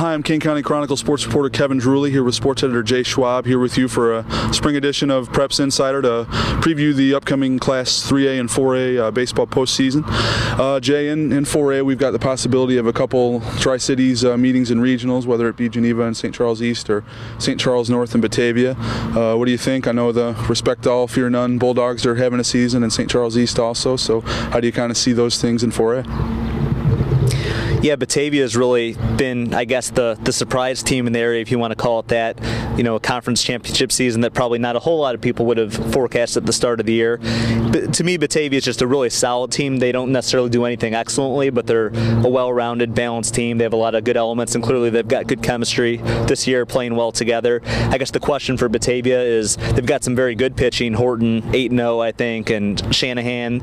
Hi, I'm Kane County Chronicle sports reporter Kevin Drewley here with sports editor Jay Schwab, here with you for a spring edition of Preps Insider to preview the upcoming Class 3A and 4A baseball postseason. Jay, in 4A we've got the possibility of a couple Tri-Cities meetings and regionals, whether it be Geneva and St. Charles East or St. Charles North and Batavia. What do you think? I know the Respect All, Fear None Bulldogs are having a season, and St. Charles East also, so how do you kind of see those things in 4A? Yeah, Batavia has really been, I guess, the surprise team in the area, if you want to call it that. You know, a conference championship season that probably not a whole lot of people would have forecast at the start of the year. But to me, Batavia is just a really solid team. They don't necessarily do anything excellently, but they're a well-rounded, balanced team. They have a lot of good elements, and clearly they've got good chemistry this year, playing well together. I guess the question for Batavia is they've got some very good pitching. Horton, 8-0, I think, and Shanahan.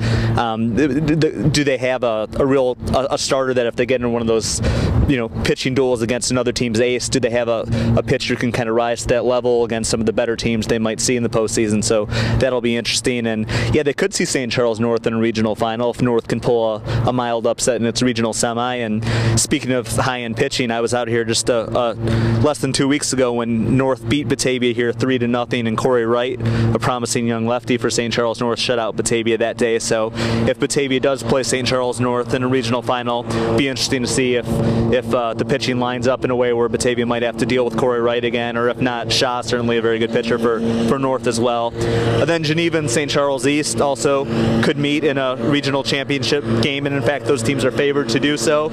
Do they have a real starter that if they get in one of those, you know, pitching duels against another team's ace, do they have a pitcher who can kind of rise to that level against some of the better teams they might see in the postseason? So that'll be interesting. And yeah, they could see St. Charles North in a regional final if North can pull a mild upset in its regional semi. And speaking of high-end pitching, I was out here just less than 2 weeks ago when North beat Batavia here 3-0, and Corey Wright, a promising young lefty for St. Charles North, shut out Batavia that day. So if Batavia does play St. Charles North in a regional final, be interesting to see if the pitching lines up in a way where Batavia might have to deal with Corey Wright again, or if not, Shaw, certainly a very good pitcher for North as well. And then Geneva and St. Charles East also could meet in a regional championship game, and in fact those teams are favored to do so.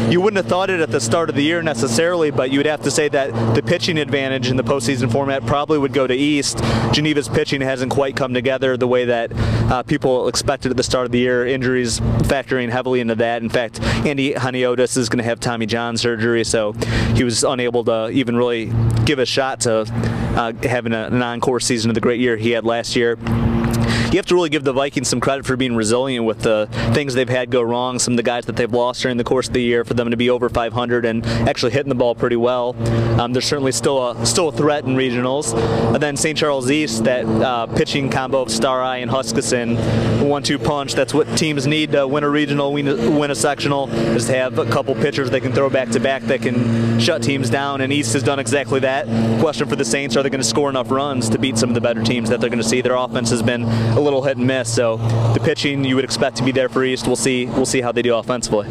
You wouldn't have thought it at the start of the year necessarily, but you would have to say that the pitching advantage in the postseason format probably would go to East. Geneva's pitching hasn't quite come together the way that people expected at the start of the year, injuries factoring heavily into that. In fact, Andy Haniotis is going to have Tommy John surgery, so he was unable to even really give a shot to having an encore season of the great year he had last year. You have to really give the Vikings some credit for being resilient with the things they've had go wrong, some of the guys that they've lost during the course of the year, for them to be over 500 and actually hitting the ball pretty well. They're certainly still a threat in regionals. And then St. Charles East, that pitching combo of Starai and Huskisson, 1-2 punch, that's what teams need to win a regional, win a sectional, is to have a couple pitchers they can throw back-to-back that can shut teams down, and East has done exactly that. Question for the Saints, are they going to score enough runs to beat some of the better teams that they're going to see? Their offense has been a little hit and miss, so the pitching you would expect to be there for East. We'll see how they do offensively.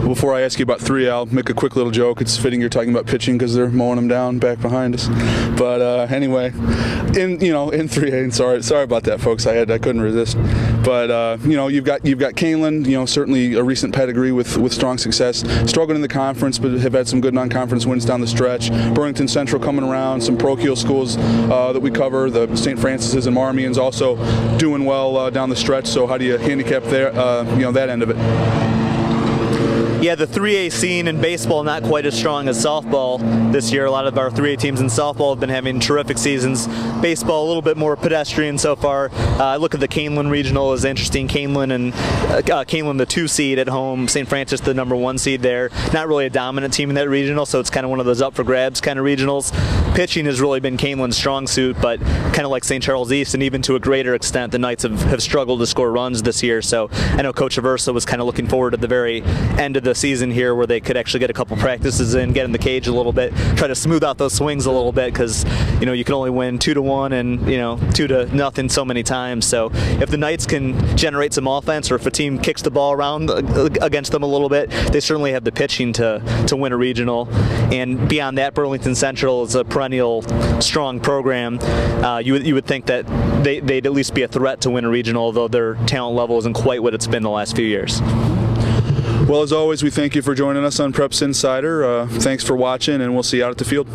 Before I ask you about 3A, I'll make a quick little joke. It's fitting you're talking about pitching because they're mowing them down back behind us. But anyway, in 3A, and sorry about that, folks. I couldn't resist. But you've got Canelan, certainly a recent pedigree with strong success. Struggled in the conference, but have had some good non-conference wins down the stretch. Burlington Central coming around, some parochial schools that we cover, the St. Francis's and Marmions also doing well down the stretch. So how do you handicap there, that end of it? Yeah, the 3A scene in baseball not quite as strong as softball this year. A lot of our 3A teams in softball have been having terrific seasons. Baseball a little bit more pedestrian so far. I look at the Canelan regional as interesting. Canelan the 2 seed at home, St. Francis the number 1 seed there. Not really a dominant team in that regional, so it's kind of one of those up for grabs kind of regionals. Pitching has really been Canelan's strong suit, but kind of like St. Charles East, and even to a greater extent, the Knights have struggled to score runs this year. So I know Coach Aversa was kind of looking forward to the very end of the season here where they could actually get a couple practices in, get in the cage a little bit, try to smooth out those swings a little bit, because you can only win 2-1 and 2-0 so many times. So if the Knights can generate some offense, or if a team kicks the ball around against them a little bit, they certainly have the pitching to win a regional. And beyond that, Burlington Central is a perennial strong program. You would think that they'd at least be a threat to win a regional, although their talent level isn't quite what it's been the last few years. Well, as always, we thank you for joining us on Preps Insider. Thanks for watching, and we'll see you out at the field.